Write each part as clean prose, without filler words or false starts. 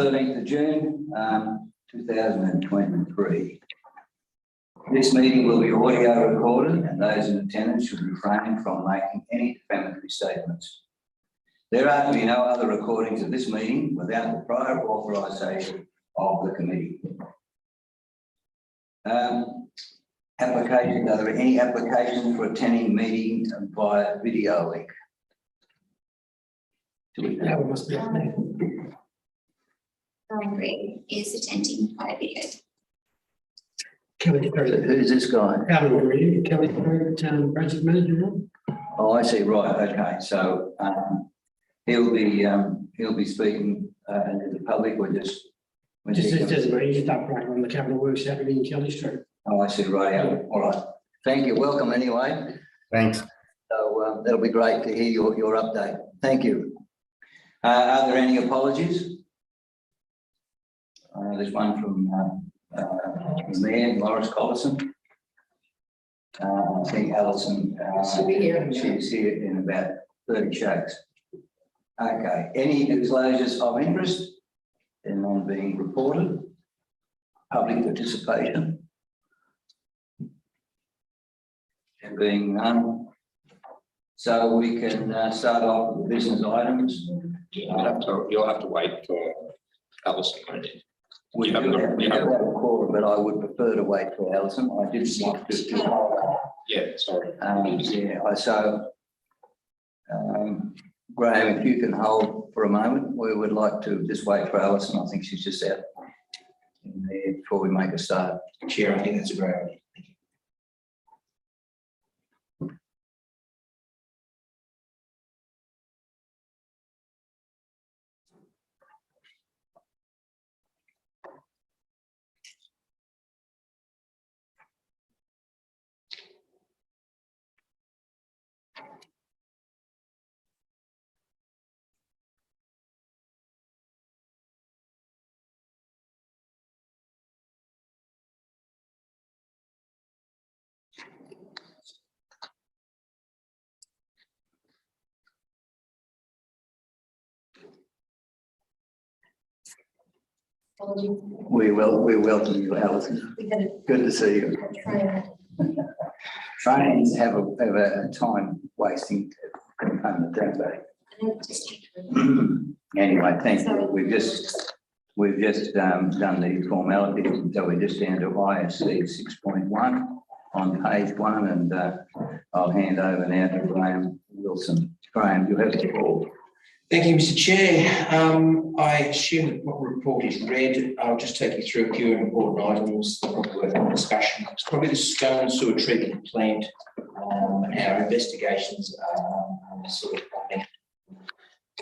13th of June, 2023. This meeting will be audio recorded and those in attendance should refrain from making any defamatory statements. There are to be no other recordings of this meeting without the prior authorisation of the committee. Applications, are there any applications for attending meetings via video link? That must be up there. Greg is attending by video. Kelly Perry. Who's this guy? Kelly Perry, project manager. No? Oh, I see. Right. Okay. So he'll be speaking to the public, or just Just upright on the capital works happening in Kelly Street. Oh, I see. Right. Yeah. All right. Thank you. Welcome anyway. Thanks. So that'll be great to hear your update. Thank you. Are there any apologies? There's one from the Mayor, Loris Collison. I think Alison, she's here in about 30 shakes. Okay. Any disclosures of interest? They're not being reported. Public participation? There being none. So we can start off with the business items. You'll have to wait for Alison. We have a call, but I would prefer to wait for Alison. I didn't want to. Yeah, sorry. Graham, if you can hold for a moment, we would like to just wait for Alison. I think she's just out in there before we make a start. Chair, I think that's a great idea. Thank you. We welcome you, Alison. Good to see you. Trains have a time wasting component, don't they? Anyway, thank you. We've just done the formalities, so we're just down to ISC 6.1 on page 1, and I'll hand over now to Graham Wilson. Graham, you have the floor. Thank you, Mr. Chair. I assume that what report is read. I'll just take you through a few important items that are worth discussion. It's probably the Scone Sewer Treatment Plant. Our investigations are sort of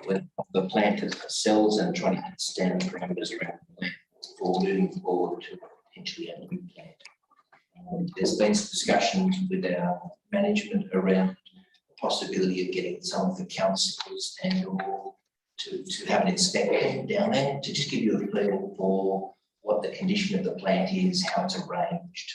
with the plant itself and trying to understand the parameters around the plant for moving forward to potentially a new plant. There's been some discussions with our management around possibility of getting some of the councillors and or to have an inspection down there to just give you a feel for what the condition of the plant is, how it's arranged,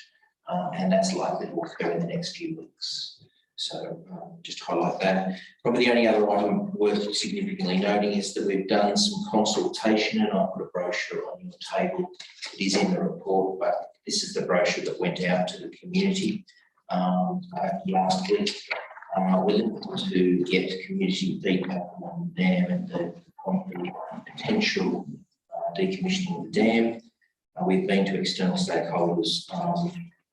and that's likely to occur in the next few weeks. So just to highlight that. Probably the only other item worth significantly noting is that we've done some consultation, and I'll put a brochure on your table. It is in the report, but this is the brochure that went out to the community last week. We're looking to get community feedback on the dam and on the potential decommissioning of the dam. We've been to external stakeholders,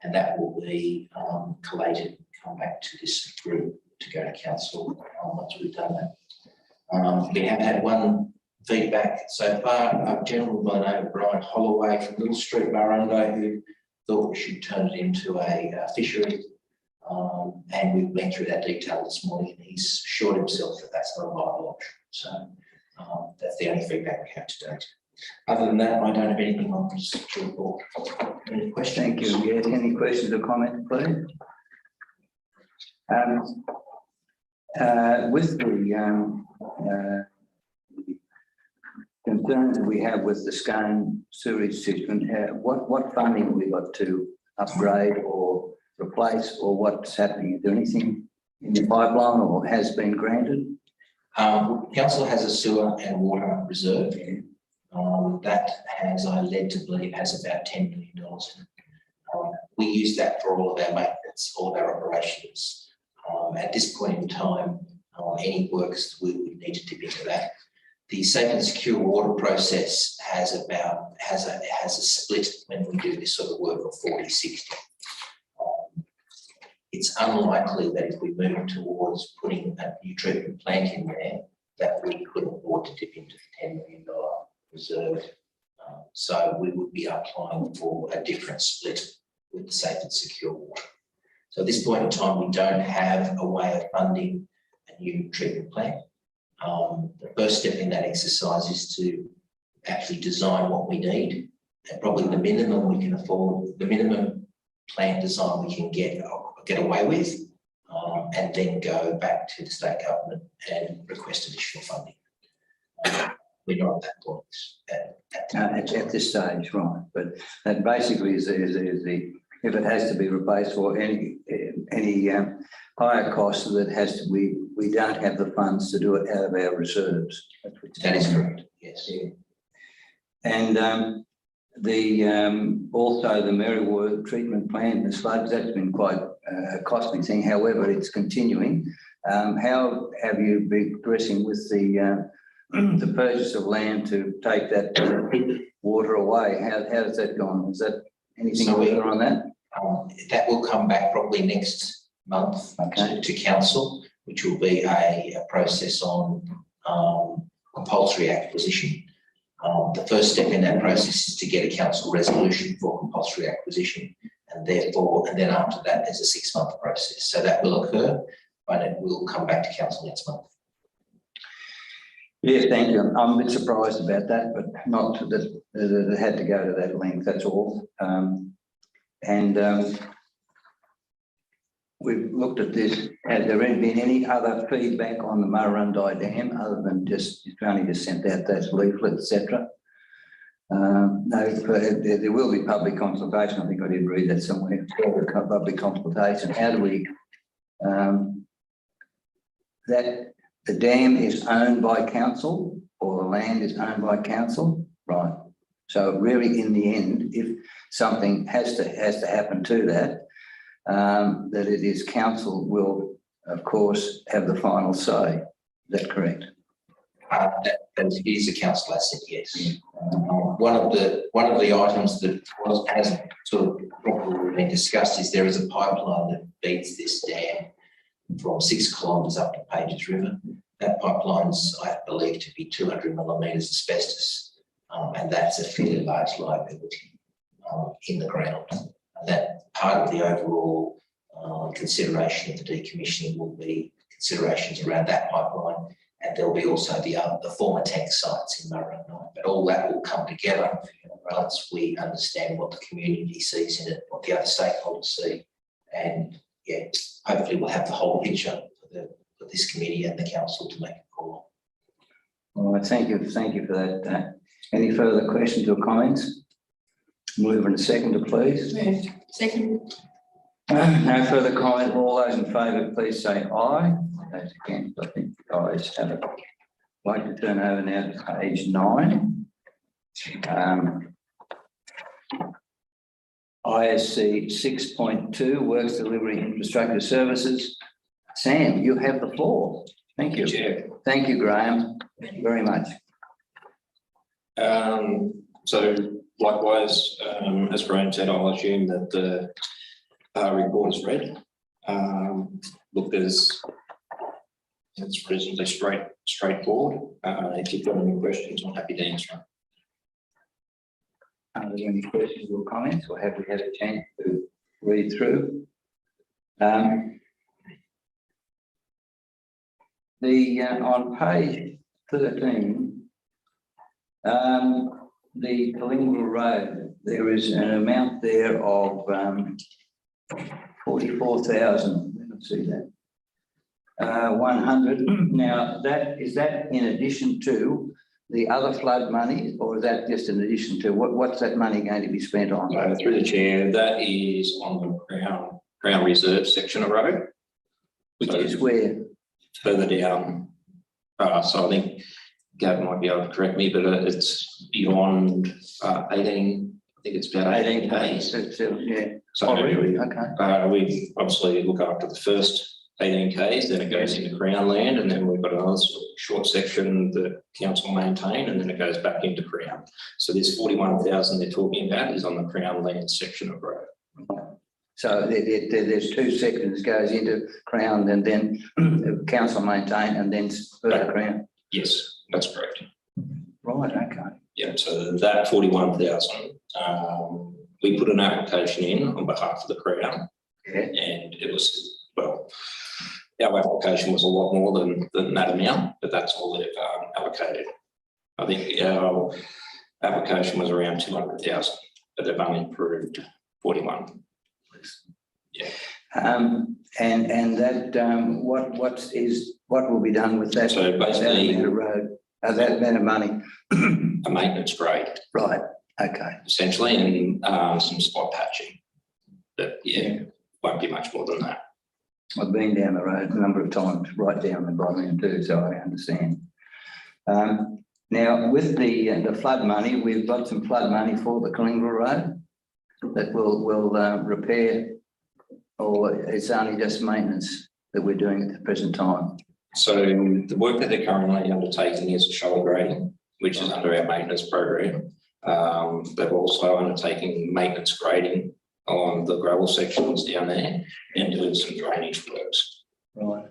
and that will be collated and come back to this group to go to council once we've done that. We have had one feedback so far, a gentleman by the name of Brian Holloway from Little Street, Marundo, who thought we should turn it into a fishery. And we've been through that detail this morning, and he's assured himself that that's not a viable option. So that's the only feedback we have to date. Other than that, I don't have anything on this report. Any questions? Thank you. Yes, any questions or comments, please? With the concerns that we have with the Scone sewage system, what funding have we got to upgrade or replace, or what's happening? Is there anything in the pipeline or has been granted? Council has a sewer and water reserve. That has, I led to believe, has about $10 million in it. We use that for all of our maintenance, all of our operations. At this point in time, any works we would need to dip into that. The safe and secure water process has a split when we do this sort of work of 40-60. It's unlikely that if we move towards putting a new treatment plant in there, that we could afford to dip into the $10 million reserve. So we would be applying for a different split with the safe and secure water. So at this point in time, we don't have a way of funding a new treatment plant. The first step in that exercise is to actually design what we need, and probably the minimum we can afford, the minimum plant design we can get away with, and then go back to the state government and request additional funding. We're not at that point At this stage, right? But that basically is the if it has to be replaced or any higher cost that has to we don't have the funds to do it out of our reserves. That is correct. Yes. Yeah. And also the Merriwa treatment plant, the sludge, that's been quite a costly thing. However, it's continuing. How have you been progressing with the purchase of land to take that water away? How has that gone? Is that anything further on that? That will come back probably next month to council, which will be a process on compulsory acquisition. The first step in that process is to get a council resolution for compulsory acquisition, and then after that there's a 6-month process. So that will occur, but it will come back to council next month. Yeah, thank you. I'm a bit surprised about that, but not that it had to go to that length, that's all. We've looked at this. Has there been any other feedback on the Murrurundi Dam other than just you've only just sent out those leaflets, etc.? No, there will be public consultation. I think I did read that somewhere. Public consultation. How do we that the dam is owned by council or the land is owned by council, right? So really, in the end, if something has to happen to that, that it is council will, of course, have the final say. Is that correct? That is a council asset, yes. Yeah. One of the items that hasn't sort of properly been discussed is there is a pipeline that feeds this dam from 6 kilometres up to Pages River. That pipeline's, I believe, to be 200 millimetres asbestos, and that's a fairly large liability in the ground. And that part of the overall consideration of the decommissioning will be considerations around that pipeline, and there'll be also the former tank sites in Murrurundi. But all that will come together once we understand what the community sees in it, what the other stakeholders see, and yeah, hopefully we'll have the whole picture for this committee and the council to make a call. All right, thank you for that. Any further questions or comments? Move in a second, please. Moved. Second. No further comment. All those in favour, please say aye. Those against, I think the ayes have it. I'd like to turn over now to page 9. ISC 6.2, Works Delivery Infrastructure Services. Sam, you have the floor. Thank you. Chair. Thank you, Graham. Thank you very much. So likewise, as Graham said, I'll assume that the report is read. Look, it's reasonably straightforward. If you've got any questions, I'm happy to answer them. Are there any questions or comments, or have we had a chance to read through? On page 13, the Collingwood Road, there is an amount there of 44,000. Let's see that. 100. Now, is that in addition to the other flood money, or is that just in addition to what's that money going to be spent on? Through the chair, that is on the Crown Reserve section of road, Which is where? Further down. So I think Gav might be able to correct me, but it's beyond 18. I think it's about 18 Ks. Yeah. So Oh, really? Okay. we obviously look after the first 18 Ks, then it goes into Crown land, and then we've got another short section that council maintain, and then it goes back into Crown. So this 41,000 they're talking about is on the Crown land section of road. So there's two sections, goes into Crown and then council maintain and then further Crown. Yes, that's correct. Right, okay. Yeah, so that 41,000, we put an application in on behalf of the Crown, Yeah. and it was, well, our application was a lot more than that amount, but that's all they've allocated. I think our application was around 200,000, but they've only approved 41. Yeah. And that what will be done with that? So basically- that amount of road, that amount of money. A maintenance grade, Right. Okay. essentially, and some spot patching. But yeah, won't be much more than that. I've been down the road a number of times, right down the bottom end too, so I understand. Now with the flood money, we've got some flood money for the Collingwood Road that will repair, or it's only just maintenance that we're doing at the present time. So the work that they're currently undertaking is shoulder grading, which is under our maintenance program. They've also undertaken maintenance grading on the gravel sections down there and doing some drainage works. Right.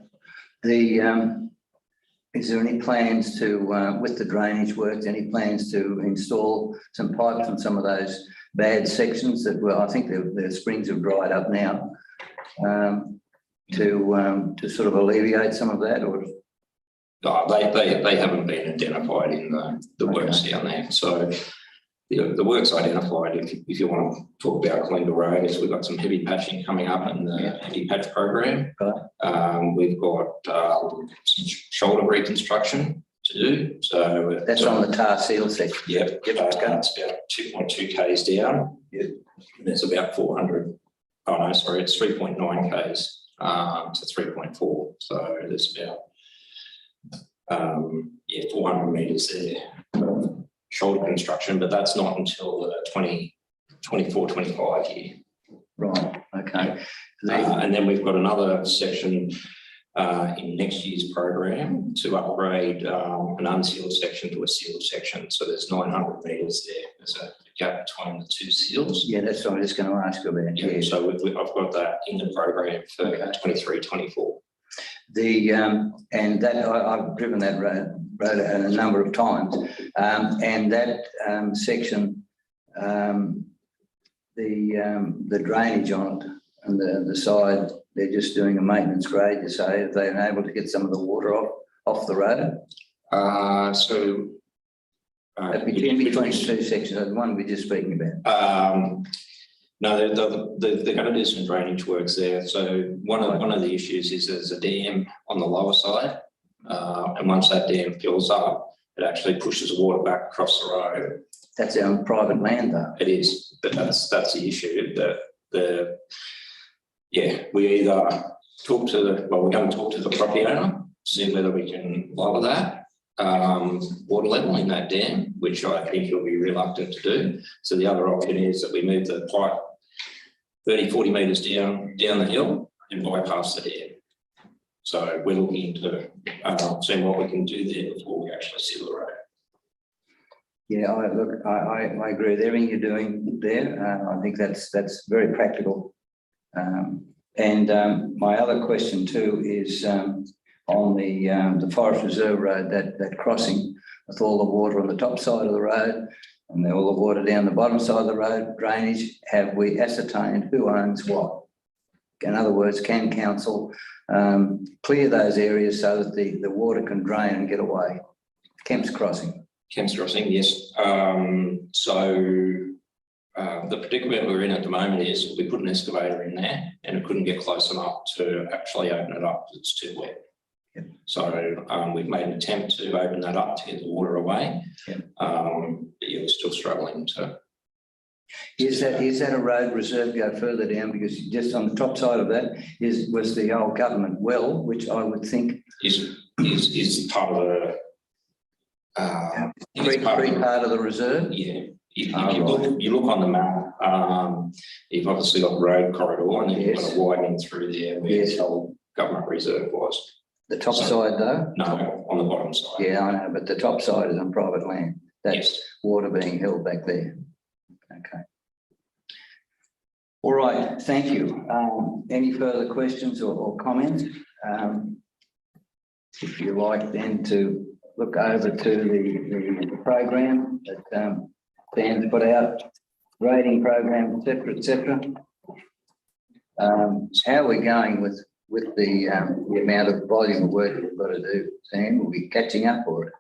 Is there any plans to, with the drainage works, any plans to install some pipes on some of those bad sections that were, I think the springs have dried up now, to sort of alleviate some of that, or? No, they haven't been identified in the works down there. So the works identified, if you want to talk about Collingwood Road, is we've got some heavy patching coming up in the heavy patch program. Right. We've got some shoulder reconstruction to do. So That's on the tar seal section. Yep, it's about 2.2 Ks down. Yep. There's about 400. Oh no, sorry, it's 3.9 Ks to 3.4. So there's about 400 metres there. Shoulder construction, but that's not until the 2024-25 year. Right, okay. And then we've got another section in next year's program to upgrade an unsealed section to a sealed section. So there's 900 metres there. There's a gap between the two seals. Yeah, that's what I was just going to ask you about. Yeah, so I've got that in the program for 23-24. And that I've driven that road a number of times, and that section, the drainage on it and the side, they're just doing a maintenance grade. You say, if they're able to get some of the water off the road. Between two sections, the one we're just speaking about. No, they're going to do some drainage works there. So one of the issues is there's a dam on the lower side, and once that dam fills up, it actually pushes the water back across the road. That's on private land, though. It is, but that's the issue. We either talk to we're going to talk to the property owner, see whether we can lower that water level in that dam, which I think he'll be reluctant to do. So the other option is that we move the pipe 30-40 metres down the hill and bypass the dam. So we're looking into seeing what we can do there before we actually seal the road. Yeah, I agree with everything you're doing there. I think that's very practical. And my other question too is on the Forest Reserve Road, that crossing with all the water on the top side of the road and all the water down the bottom side of the road, drainage, have we ascertained who owns what? In other words, can council clear those areas so that the water can drain and get away? Kemp's Crossing. Kemp's Crossing, yes. The predicament we're in at the moment is we put an excavator in there and it couldn't get close enough to actually open it up. It's too wet. Yep. So we've made an attempt to open that up to get the water away. Yep. But we're still struggling to. Is that a road reserve go further down? Because just on the top side of that was the old government well, which I would think Is part of I think it's Free part of the- part of the reserve? Yeah, if Oh, you look on the map, you've obviously got the road corridor and then you've got Yes. a widening through there where Yes. the old government reserve was. The top So- side though? No, on the bottom side. Yeah, I know, but the top side is on private land. That's Yes. water being held back there. Okay. All right, thank you. Any further questions or comments? If you like then to look over to the program that Dan's put out, grading program, et cetera. How are we going with the amount of volume of work we've got to do? Sam, will we be catching up or?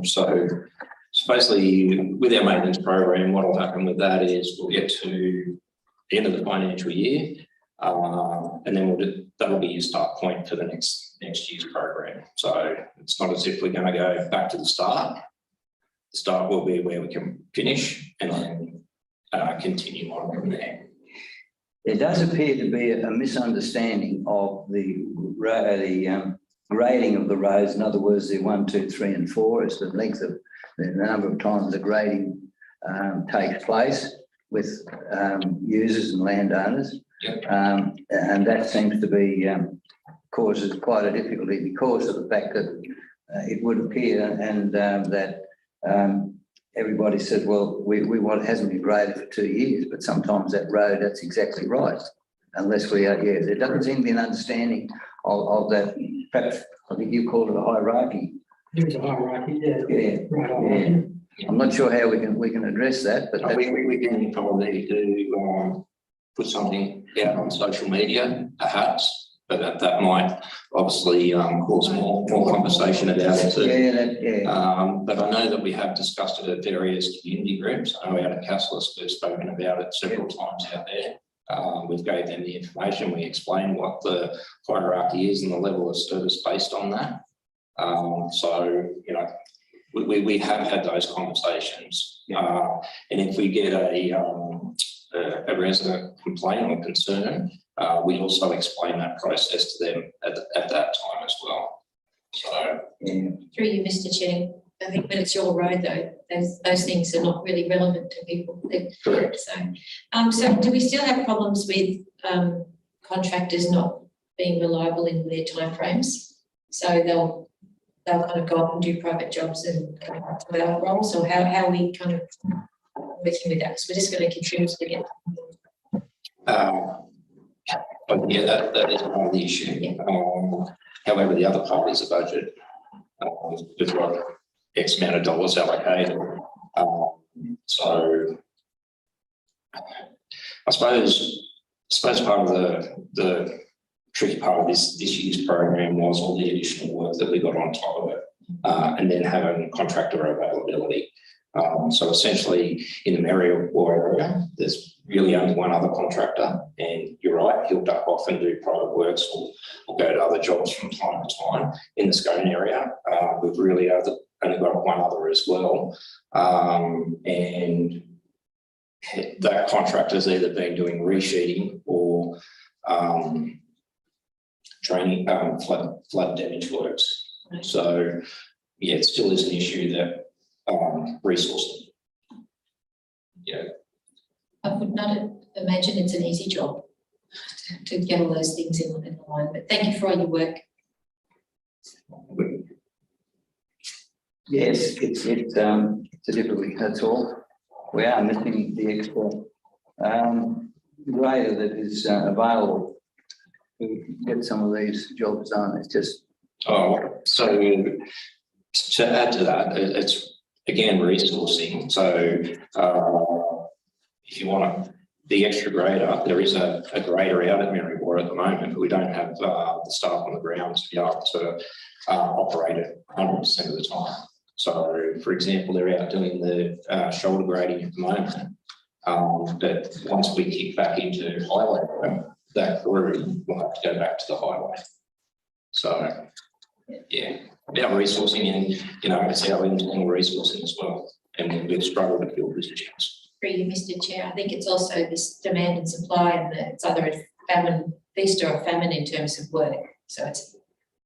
So basically with our maintenance program, what will happen with that is we'll get to the end of the financial year. And then that'll be your start point for the next year's program. So it's not as if we're going to go back to the start. The start will be where we can finish and then continue on from there. There does appear to be a misunderstanding of the grading of the roads. In other words, the 1, 2, 3 and 4 is the length of the number of times the grading takes place with users and landowners. Yep. And that seems to be causes quite a difficulty because of the fact that it would appear and that everybody said, well, we want, it hasn't been graded for 2 years, but sometimes that road, that's exactly right. Unless we are, yeah, there doesn't seem to be an understanding of that. Perhaps, I think you called it a hierarchy. There's a hierarchy, yeah. Yeah, Right. yeah. I'm not sure how we can address that, but We can probably do put something out on social media, perhaps, but that might obviously cause more conversation about it too. yeah. But I know that we have discussed it at various community groups. I know out at Cassilis, we've spoken about it several times out there. We've gave them the information, we explained what the hierarchy is and the level of service based on that. So, you know, we have had those conversations. And if we get a resident complaint or concern, we also explain that process to them at that time as well. So, Through you, Mr. Chair, I think when it's your road though, those things are not really relevant to people. correct. So do we still have problems with contractors not being reliable in their timeframes? So they'll kind of go off and do private jobs and come up to our roles, or how are we kind of working with that? So we're just going to continuously get. But yeah, that is part of the issue. Yeah. However, the other part is the budget. We've got X amount of dollars allocated. So I suppose part of the tricky part of this year's program was all the additional work that we got on top of it, and then having contractor availability. So essentially in the Marriott area, there's really only one other contractor, and you're right, he'll duck off and do private works or go to other jobs from time to time. In the Scone area, we've really only got one other as well. And that contractor's either been doing resheeting or training, flood damage works. Right. So yeah, it still is an issue that resourcing. Yeah. I would not imagine it's an easy job to get all those things in line, but thank you for all your work. Yes, it's a difficulty, that's all. We are missing the extra grader that is available to get some of these jobs done. It's just, So to add to that, it's again resourcing. So if you want the extra grader, there is a grader out at Maryborough at the moment, but we don't have the staff on the ground to be able to operate it 100% of the time. So, for example, they're out doing the shoulder grading at the moment. But once we kick back into highway work, that crew will have to go back to the highway. So, yeah, about resourcing, and you know, it's our internal resourcing as well, and we've struggled to fill positions. For you, Mr. Chair, I think it's also this demand and supply, and it's either a famine, feast or a famine in terms of work. So it's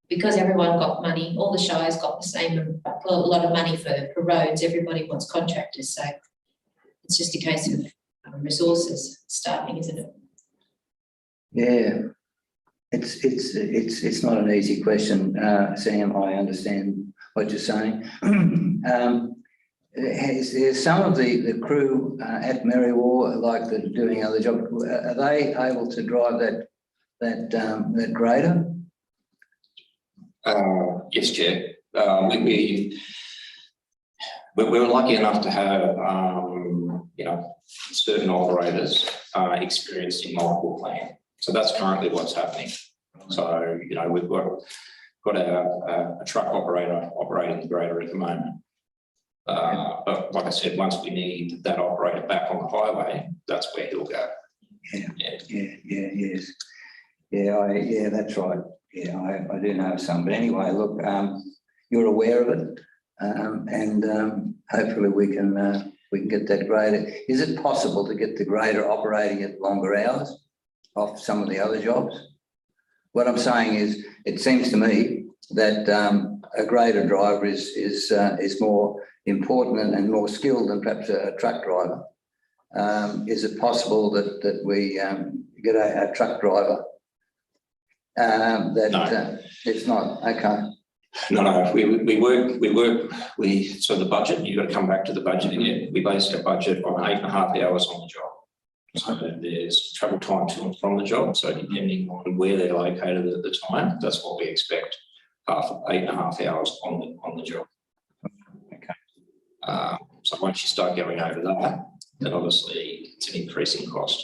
because everyone got money, all the shires got the same, a lot of money for roads, everybody wants contractors, so it's just a case of resources, staffing, isn't it? Yeah, it's not an easy question, Sam. I understand what you're saying. Is some of the crew at Merriwa, like they're doing other jobs, are they able to drive that grader? Yes, Chair. We're lucky enough to have, certain operators experienced in multiple plants. So that's currently what's happening. So, we've got a truck operator operating the grader at the moment. But like I said, once we need that operator back on the highway, that's where he'll go. Yes. Yeah, that's right. Yeah, I do know some. But anyway, look, you're aware of it, and hopefully we can get that grader. Is it possible to get the grader operating at longer hours off some of the other jobs? What I'm saying is, it seems to me that a grader driver is more important and more skilled than perhaps a truck driver. Is it possible that we get a truck driver? No. It's not. Okay. No, so the budget, you've got to come back to the budget again. We base our budget on 8.5 hours on the job. So there's travel time to and from the job. So depending on where they're located at the time, that's what we expect. 8.5 hours on the job. Okay. So once you start going over that, then obviously it's an increasing cost.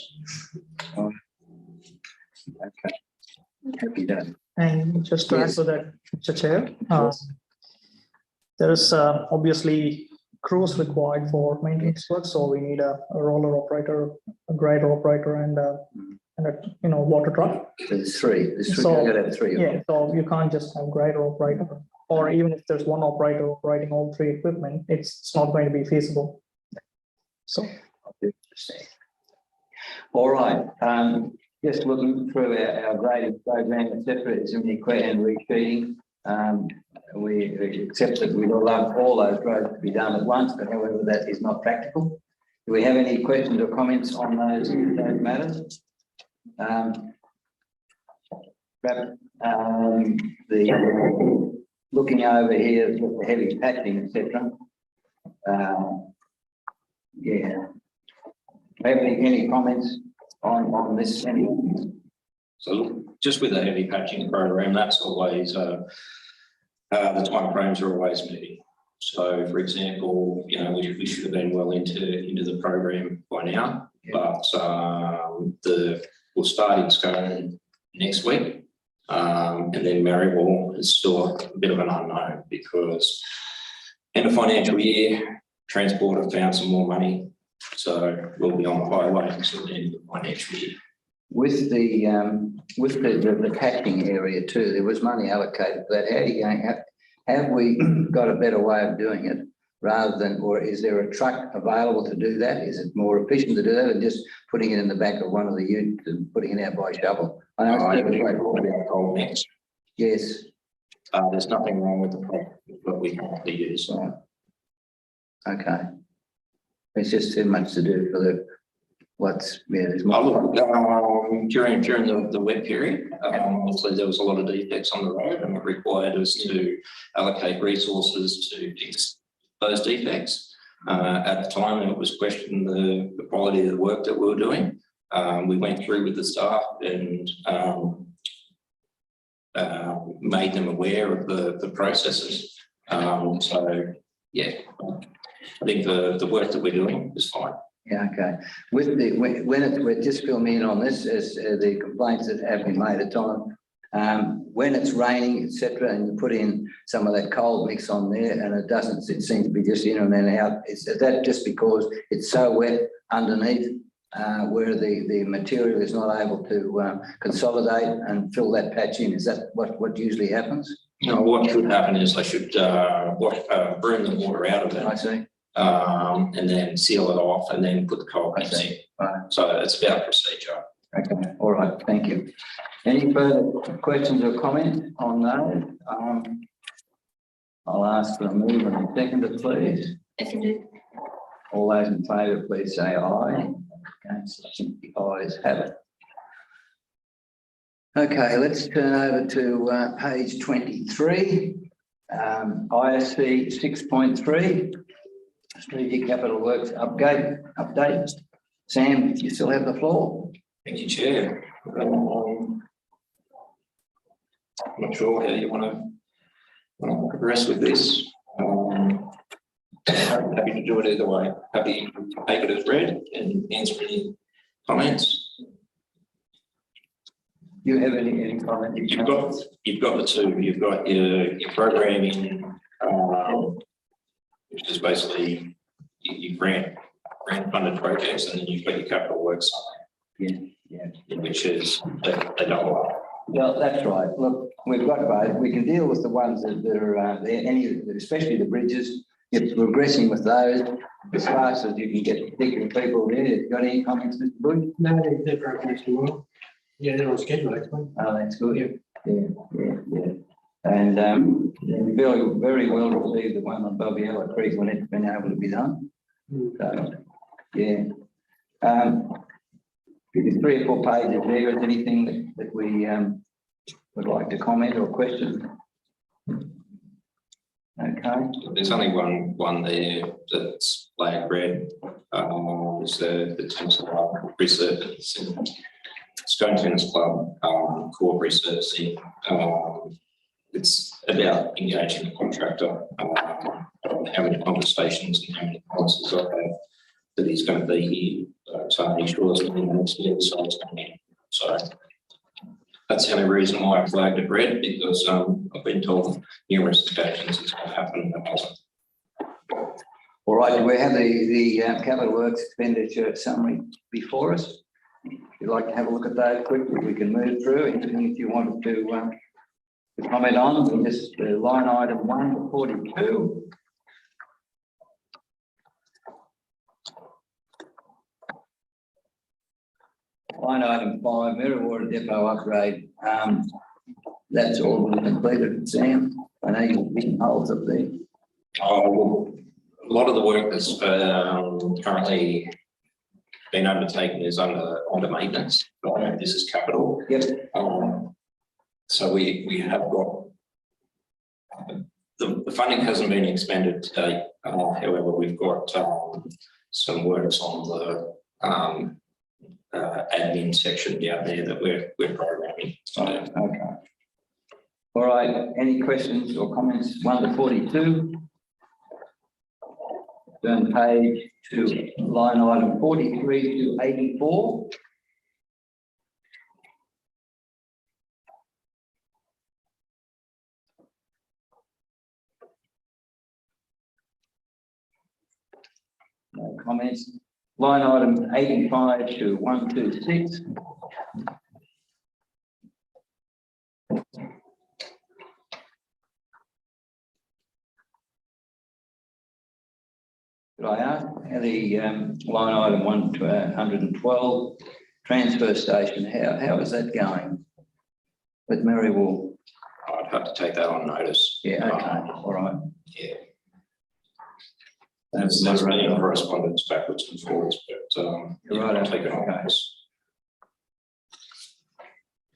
Okay. Happy done. And just to add to that, Mr. Chair, there is obviously crews required for maintenance work, so we need a roller operator, a grader operator, and a water truck. So there's three. So, You've got to have three. Yeah, so you can't just have grader operator, or even if there's one operator operating all three equipment, it's not going to be feasible. So. All right. Just looking through our grading program, etc. Is there any question repeating? We accept that we'd all love all those grades to be done at once, but however, that is not practical. Do we have any questions or comments on those matters? Looking over here with the heavy patching, etc. Yeah. Have any comments on this? So just with the heavy patching program, that's always the time frames are always moving. So for example, we should have been well into the program by now, but we'll start in Scone next week, and then Marriwal is still a bit of an unknown because in the financial year, Transport have found some more money. So we'll be on the highway until the end of the financial year. With the patching area too, there was money allocated for that. How are you going? Have we got a better way of doing it rather than, or is there a truck available to do that? Is it more efficient to do that than just putting it in the back of one of the units and putting it out by shovel? I know it's cold mix. Yes. There's nothing wrong with the product that we currently use. Okay. It's just too much to do for there's more. During the wet period, obviously there was a lot of defects on the road, and it required us to allocate resources to fix those defects. At the time, it was questioned the quality of the work that we were doing. We went through with the staff and made them aware of the processes. So yeah, I think the work that we're doing is fine. Yeah, okay. We're just filling in on this as the complaints that have been made at time. When it's raining, etc., and you put in some of that cold mix on there, and it seems to be just in and then out. Is that just because it's so wet underneath, where the material is not able to consolidate and fill that patch in? Is that what usually happens? No, what should happen is I should bring the water out of it. I see. And then seal it off and then put the cold mix in. Right. So it's about procedure. Okay. All right. Thank you. Any further questions or comments on those? I'll ask for a move and a seconder, please. Seconded. All those in favour, please say aye. Against, I think the ayes have it. Okay, let's turn over to page 23. ISC 6.3, Strategic Capital Works update. Sam, you still have the floor. Thank you, Chair. I'm not sure how you want to progress with this. Happy to do it either way. Happy to take it as read and answer any comments. Do you have any comment? You've got the two. You've got your programming, which is basically your grant funded projects, and then you've got your capital works side. Yeah. Which is they don't. Well, that's right. Look, we've got both. We can deal with the ones that are there, especially the bridges. You're progressing with those as fast as you can get particular people there. You got any comments, Mr. Bush? No, they're progressing tomorrow. Yeah, they're on schedule, actually. Oh, that's good. Yeah. And very well received the one on Bobiella Creek when it's been able to be done. So, yeah. There's 3 or 4 pages there. Is anything that we would like to comment or question? Okay. There's only one there that's flag red. Is the Tennis Club resurfacing. Stone Tennis Club core resurfacing. It's about engaging the contractor. How many conversations and how many promises I have that he's going to be here. So he sure isn't in the next year, so it's going to be. So that's the only reason why I flagged it red, because I've been told numerous occasions it's going to happen and it hasn't. All right, do we have the capital works expenditure summary before us? If you'd like to have a look at those quickly, we can move through. Anything if you wanted to comment on, just line item 1 to 42. Line item 5, Merriwater Depot upgrade. That's all been completed, Sam. I know you've been holes up there. Oh, a lot of the work that's currently been undertaken is under maintenance. This is capital. Yep. So we have got the funding hasn't been expended to date. However, we've got some works on the admin section down there that we're programming. So, okay. All right. Any questions or comments? 1 to 42. Turn page to line item 43 to 84. No comments. Line item 85 to 126. Could I ask how the line item 1 to 112 transfer station, how is that going with Merriwell? I'd have to take that on notice. Yeah, okay, all right. Yeah. There's been correspondence backwards and forwards, but Right, I'll take it on okay. notice.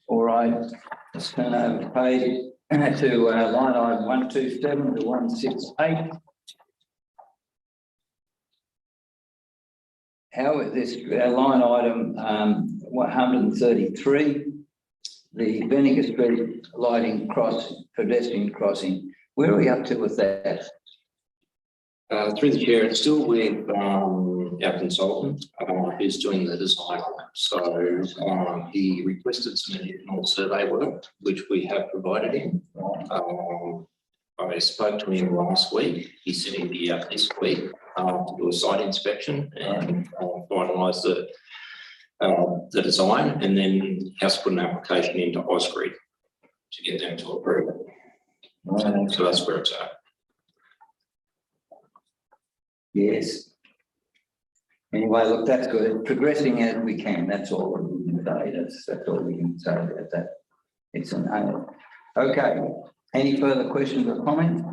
All right, let's turn over the page to line item 127 to 168. How is this line item 133, the Vinegar Street lighting pedestrian crossing? Where are we up to with that? Through the chair, it's still with our consultant who's doing the design on it. So he requested some additional survey work, which we have provided him. I spoke to him last week. He said he'd be out this week to do a site inspection and finalise the design, and then he has to put an application into Ausgrid to get them to approve it. Right. So that's where it's at. Yes. Anyway, look, that's good. Progressing as we can, that's all. today. That's all we can say about that. It's an A. Okay, any further questions or comments?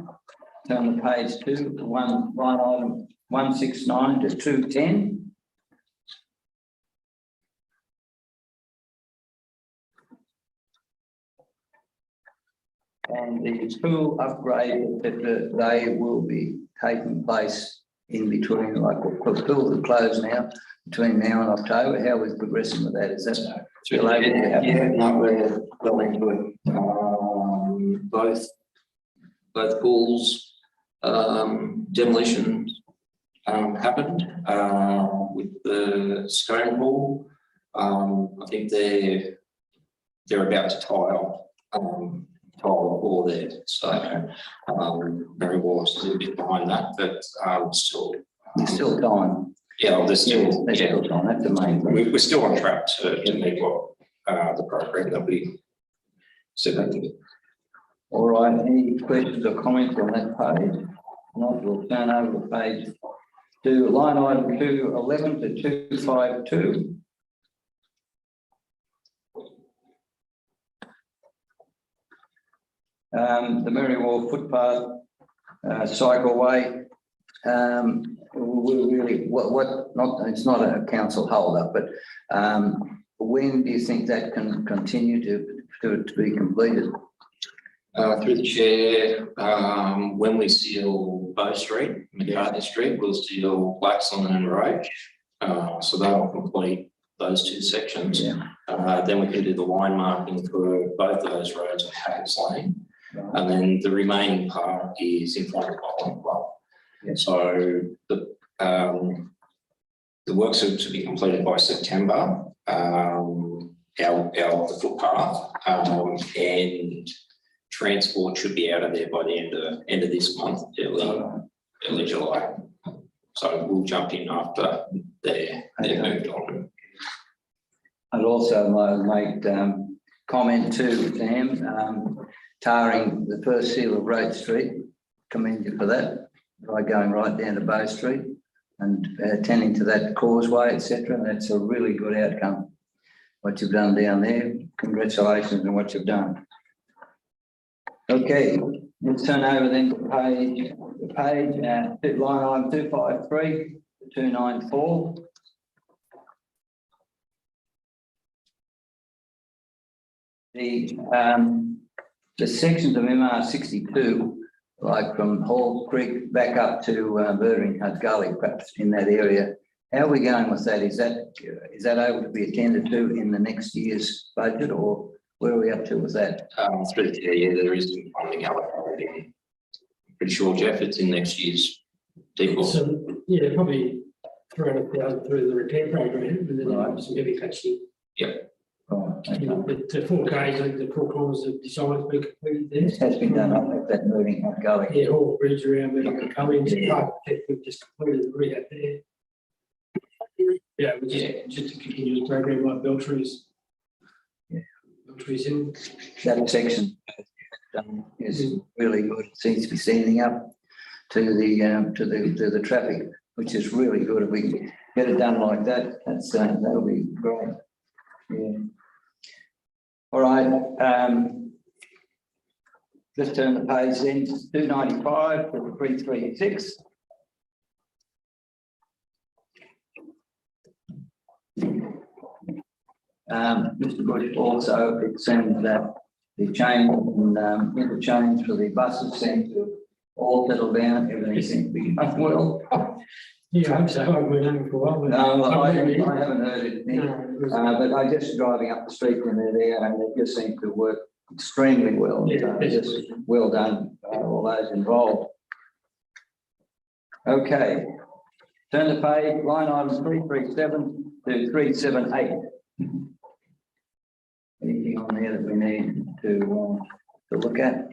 Turn the page to line item 169 to 210. And the pool upgrade that they will be taking place in between, like, the pools are closed now, between now and October. How are we progressing with that? Is that still able to happen? Yeah, no, we're well into it. Both pools, demolition happened with the Scone pool. I think they're about to tile the wall there. So very well still a bit behind that, but still. There's still time. Yeah, there's still, There's still time. That's the main thing. we're still on track to meet what the program that we set up. All right, any questions or comments on that page? Not, we'll turn over the page to line item 211 to 252. The Merriwall footpath cycleway. We really, it's not a council hold up, but when do you think that can continue to be completed? Through the chair, when we seal Bow Street, McCartney Street, we'll seal Blackstone and Roach. So they'll complete those two sections. Yeah. Then we can do the line marking for both of those roads at Hackers Lane. And then the remaining part is in front of Bowling Club. Yeah. So the works are to be completed by September. Our footpath and transport should be out of there by the end of this month, early July. So we'll jump in after they're moved on. I'd also make comment to them, tarring the first seal of Road Street. Commend you for that, by going right down to Bow Street and attending to that causeway, etc. That's a really good outcome. What you've done down there, congratulations on what you've done. Okay, let's turn over then to line item 253 to 294. The sections of MR 62, like from Hall Creek back up to Birding Hut Gully, perhaps in that area. How are we going with that? Is that able to be attended to in the next year's budget, or where are we up to with that? Through the year, there is some funding allocated. Pretty sure, Jeff, it's in next year's default. So, yeah, probably 300,000 through the repair program, and then Right. some heavy patching. Oh, okay. The 4Ks, like the 4 corners of designs been completed there. This has been done up at that Birding Hut Gully. Yeah, all bridge around there, Cummings, we've just completed the rehab there. Yeah, we just a continuous program like Beltree's. Yeah. Beltree's in. That section is really good. It seems to be standing up to the traffic, which is really good. If we can get it done like that, that'll be great. Yeah. All right. Let's turn the page then to 295 to 336. Mr. Bush also extended that the chain and interchange for the buses seem to all settle down. Everything seems to be going well. Yeah, I hope so. I've been knowing for a while. No, I haven't heard it, Nick. But I just driving up the street when they're there, and they just seem to work extremely well. Yeah, Just well done, all those involved. Okay, turn the page, line item 337 to 378. Anything on there that we need to look at?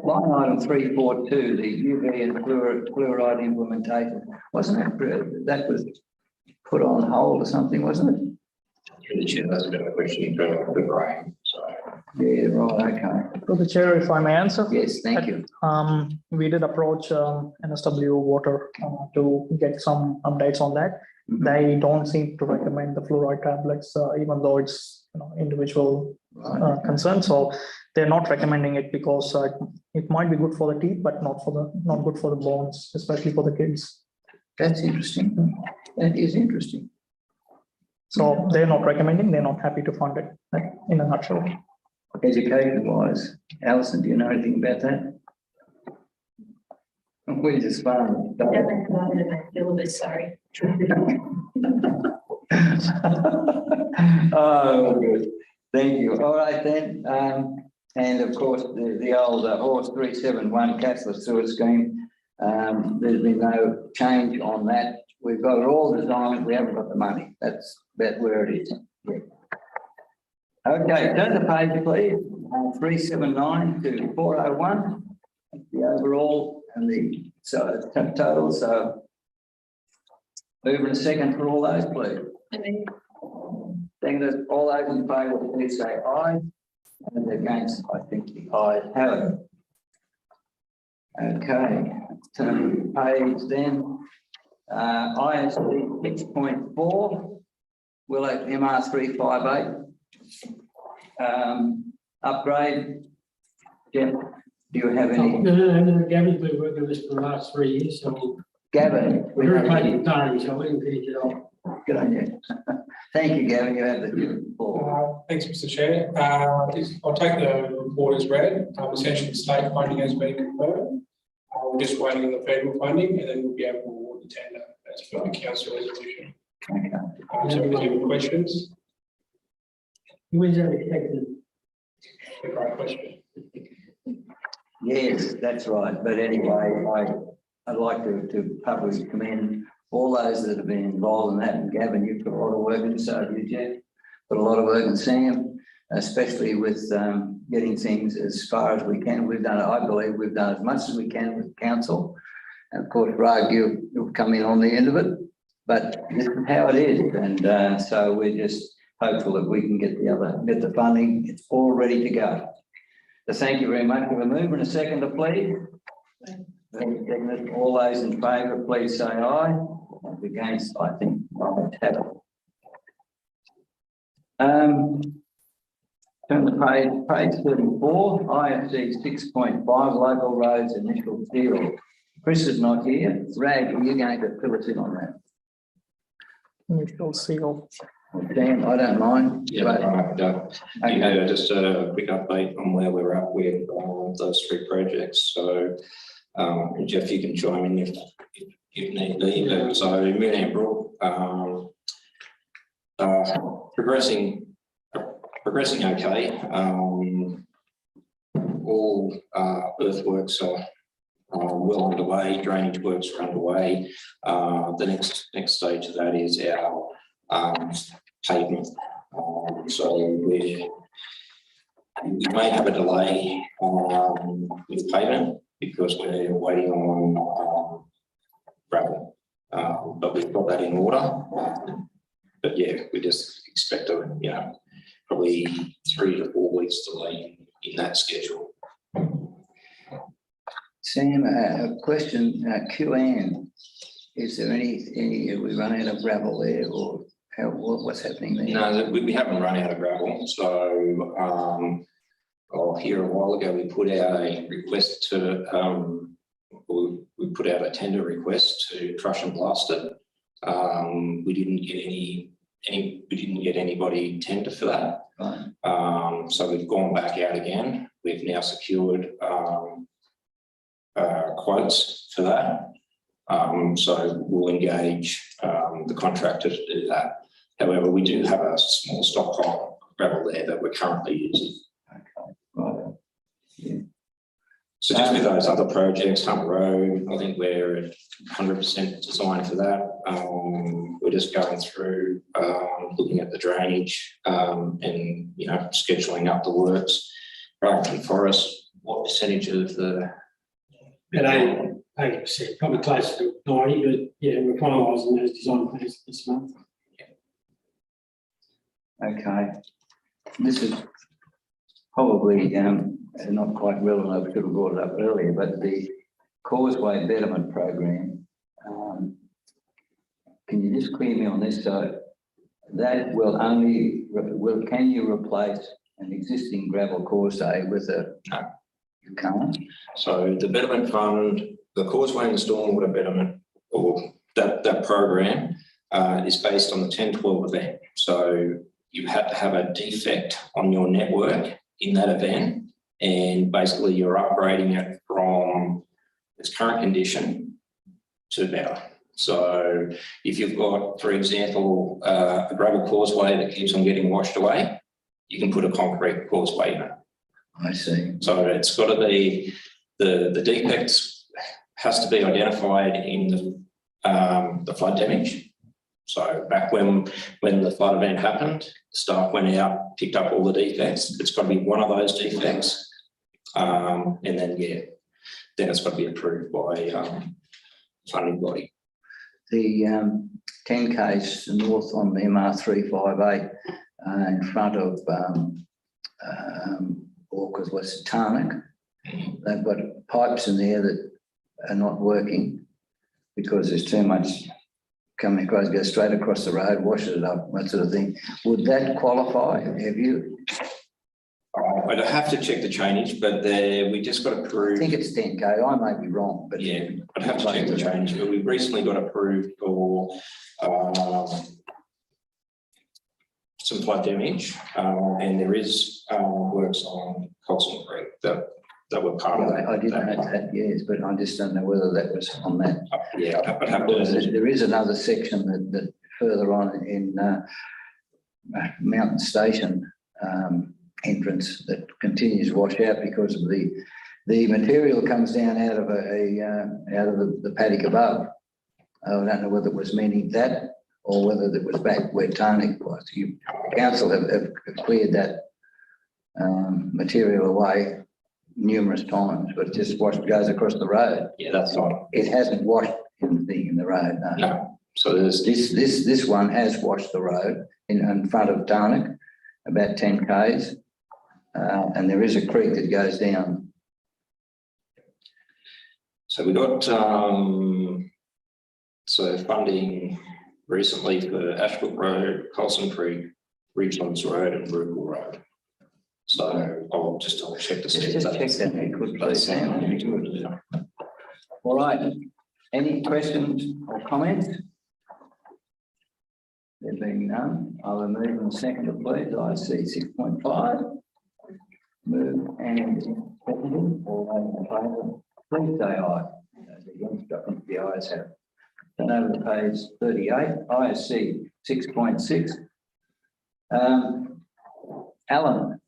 Line item 342, the UV and fluoride implementation. Wasn't that was put on hold or something, wasn't it? Through the chair, that's a bit of a question for Graham. So Yeah, right, okay. To the chair, if I may answer. Yes, thank you. We did approach NSW Water to get some updates on that. They don't seem to recommend the fluoride tablets, even though it's individual Right. concern. So they're not recommending it because it might be good for the teeth, but not good for the bones, especially for the kids. That's interesting. That is interesting. So they're not recommending. They're not happy to fund it. In a nutshell. Education wise, Alison, do you know anything about that? We're just fun. Haven't provided a syllabus, sorry. Oh, good. Thank you. All right then. And of course, the old horse 371 Castle Sewer Scheme. There's been no change on that. We've got it all designed. We haven't got the money. That's where it is. Yeah. Okay, turn the page, please. 379 to 401. The overall and the total. So move in a second for all those, please. I mean, Thank you. All those in favour, please say aye. And against, I think the ayes have it. Okay, turn the page then. ISD 6.4, Willow MR 358. Upgrade. Jeff, do you have any? No, Gavin's been working on this for the last 3 years, so Gavin, we we're have replacing Tony, so we can finish it off. good on you. Thank you, Gavin. You have the floor. Thanks, Mr. Chair. I'll take the report as read. Essentially, state funding has been confirmed. We're just waiting on the federal funding, and then we'll be able to award the tender as per the council resolution. Okay. So if there's any questions, When's that expected? a great question. Yes, that's right. But anyway, I'd like to publicly commend all those that have been involved in that. And Gavin, you've put a lot of work in, so have you, Jeff. Put a lot of work in, Sam, especially with getting things as far as we can. We've done, I believe we've done as much as we can with council. And of course, Rag, you'll come in on the end of it. But this is how it is. And so we're just hopeful that we can get the funding. It's all ready to go. So thank you very much. We'll move in a second, please. All those in favour, please say aye. Against, I think, ayes have it. Turn the page 34, IFC 6.5, local roads initial deal. Chris is not here. Rag, are you going to fill us in on that? Initial seal. Dan, I don't mind. Yeah, but- right. Okay. Just a quick update on where we're at with those 3 projects. So, Jeff, you can chime in if need be. But so, Moonam Brook, progressing okay. All earthworks are well underway. Drainage works are underway. The next stage of that is our pavement. So we may have a delay with pavement because we're waiting on gravel, but we've got that in order. But yeah, we just expect probably 3 to 4 weeks delay in that schedule. Sam, a question, QAN, is there any, have we run out of gravel there or what's happening there? No, we haven't run out of gravel. So here a while ago, we put out a request to, we put out a tender request to crush and blast it. We didn't get anybody tender for that. Right. So we've gone back out again. We've now secured quotes for that. So we'll engage the contractor to do that. However, we do have a small stockpile of gravel there that we're currently using. Okay. Right. Yeah. So just with those other projects, Hunt Road, I think we're 100% designed for that. We're just going through looking at the drainage and scheduling up the works. Brighton Forest, what percentage of the? At 80%, probably close to 90, but yeah, we're finalising those design plans this month. Okay. This is probably not quite relevant, I should have brought it up earlier, but the Causeway Betterment Program, can you just clear me on this? So that will only, can you replace an existing gravel causeway with a? No. You can't? So the Betterment Fund, the Causeway and the Stormwater Betterment, or that program is based on the 10-12 event. So you have to have a defect on your network in that event, and basically you're upgrading it from its current condition to better. So if you've got, for example, a gravel causeway that keeps on getting washed away, you can put a concrete causeway in it. I see. So it's got to be, the defects has to be identified in the flood damage. So back when the flood event happened, staff went out, picked up all the defects. It's got to be one of those defects. And then, then it's got to be approved by funding body. The 10Ks north on the MR358 in front of Orcas West Tarnak, they've got pipes in there that are not working because there's too much coming across, goes straight across the road, washes it up, that sort of thing. Would that qualify? Have you? I'd have to check the change, but we just got I approved. think it's 10K. I may be wrong, but Yeah, I'd have to check the change, but we recently got approved for some flood damage, and there is works on Colson Creek that were part of that. I didn't know that, yes, but I just don't know whether that was on that. Yeah, I'd have Because to. there is another section that further on in Mountain Station entrance that continues to wash out because of the material comes down out of the paddock above. I don't know whether it was meaning that or whether it was back where Tarnik was. Council have cleared that material away numerous times, but it just goes across the road. Yeah, that's not. It hasn't washed anything in the road. No. No. So there's This one has washed the road in front of Tarnik, about 10 Ks, and there is a creek that goes down. So we got funding recently for Ashbrook Road, Colson Creek, Ridgelands Road, and Brooklyn Road. So I'll just check the status. Just check that, if you could, please, Sam. All right, any questions or comments? There being none, I'll move and second, please. I see 6.5. Move and second, all those in favour, please say aye. Those against, I think the ayes have. Turn over to page 38, ISC 6.6. Alan,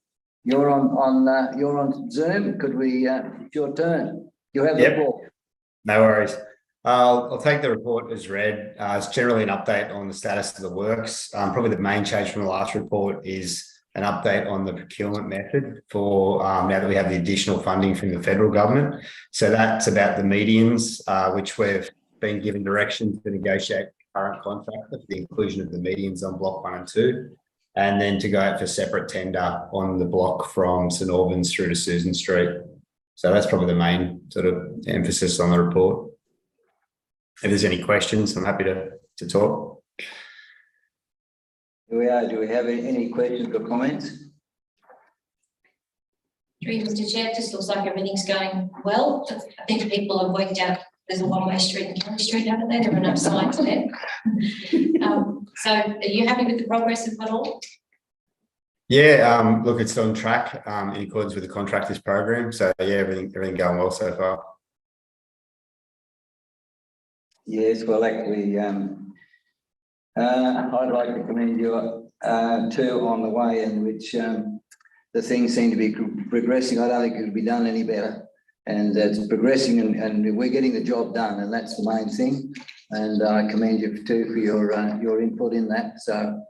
you're on Zoom. Could we? It's your turn. You have the floor. No worries. I'll take the report as read. It's generally an update on the status of the works. Probably the main change from the last report is an update on the procurement method for now that we have the additional funding from the federal government. So that's about the medians, which we've been given direction to negotiate the current contract for the inclusion of the medians on block 1 and 2, and then to go out for separate tender on the block from St Albans through to Susan Street. So that's probably the main sort of emphasis on the report. If there's any questions, I'm happy to talk. Here we are. Do we have any questions or comments? Through you, Mr. Chair, it just looks like everything's going well. I think people have worked out there's a one-way street in Kelly Street, haven't they? There are enough signs there. So are you happy with the progress of it all? Yeah, look, it's on track in accordance with the contractors program. So yeah, everything going well so far. Yes, well, actually, I'd like to commend you too on the way in which the things seem to be progressing. I don't think it could be done any better. And it's progressing and we're getting the job done, and that's the main thing. And I commend you too for your input in that. So